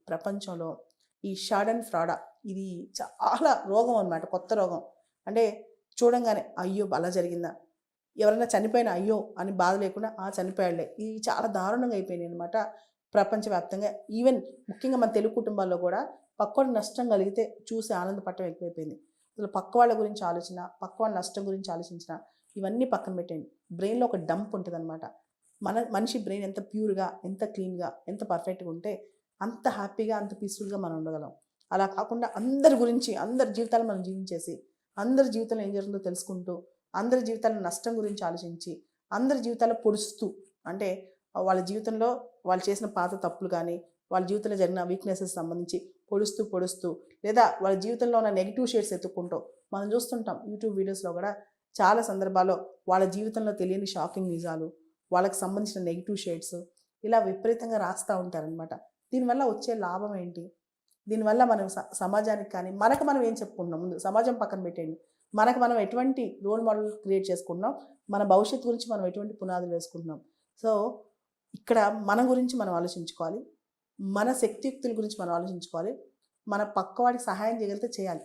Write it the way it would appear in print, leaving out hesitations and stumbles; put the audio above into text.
ప్రపంచంలో ఈ షాడన్ ఫ్రాడా ఇది చాలా రోగం అనమాట. కొత్త రోగం. అంటే చూడంగానే అయ్యో! అలా జరిగిందా? ఎవరైనా చనిపోయినా అయ్యో! అని బాధ లేకుండా ఆ! చనిపోయాడులే. ఇవి చాలా దారుణంగా అయిపోయినాయనమాట ప్రపంచవ్యాప్తంగా. ఈవెన్ ముఖ్యంగా మన తెలుగు కుటుంబాల్లో కూడా పక్కోడికి నష్టం కలిగితే చూసి ఆనందపడటం ఎక్కువైపోయింది. అసలు పక్క వాళ్ళ గురించి ఆలోచన, పక్క వాళ్ళ నష్టం గురించి ఆలోచించిన ఇవన్నీ పక్కన పెట్టేయండి. బ్రెయిన్‌లో ఒక డంప్ ఉంటదనమాట. మనిషి బ్రెయిన్ ఎంత ప్యూర్‌గా, ఎంత క్లీన్‌గా, ఎంత పర్ఫెక్ట్‌గా ఉంటే అంత హ్యాపీగా, అంత పీస్‌ఫుల్‌గా మనం ఉండగలం. అలా కాకుండా అందరి గురించి, అందరి జీవితాలు మనం జీవించేసి, అందరి జీవితంలో ఏం జరుగుతుందో తెలుసుకుంటూ, అందరి జీవితాల నష్టం గురించి ఆలోచించి, అందరి జీవితాల్లో పొడుస్తూ అంటే వాళ్ళ జీవితంలో వాళ్ళు చేసిన పాత తప్పులు గానీ, వాళ్ళ జీవితంలో జరిగిన వీక్‌నెసెస్ సంబంధించి పొడుస్తూ లేదా వాళ్ళ జీవితంలో ఉన్న నెగెటివ్ షేడ్స్ ఎతుక్కుంటూ మనం చూస్తుంటాం యూట్యూబ్ వీడియోస్‌లో గూడా చాలా సందర్భాల్లో వాళ్ళ జీవితంలో తెలియని షాకింగ్ నిజాలు, వాళ్ళకి సంబంధించిన నెగెటివ్ షేడ్స్ ఇలా విపరీతంగా రాస్తా ఉంటారనమాట. దీనివల్ల వచ్చే లాభం ఏంటి? దీనివల్ల మనం సమాజానికి కానీ, మనకు మనం ఏం చెప్పుకుంటున్నాం ముందు సమాజం పక్కన పెట్టేయండి. మనకు మనం ఎటువంటి రోల్ మోడల్ క్రియేట్ చేసుకుంటున్నాం? మన భవిష్యత్తు గురించి మనం ఎటువంటి పునాదులు వేసుకుంటున్నాం? సో, ఇక్కడ మన గురించి మనం ఆలోచించుకోవాలి. మన శక్తియుక్తుల గురించి మనం ఆలోచించుకోవాలి. మన పక్కవాడికి సహాయం చేయగలిగితే చేయాలి.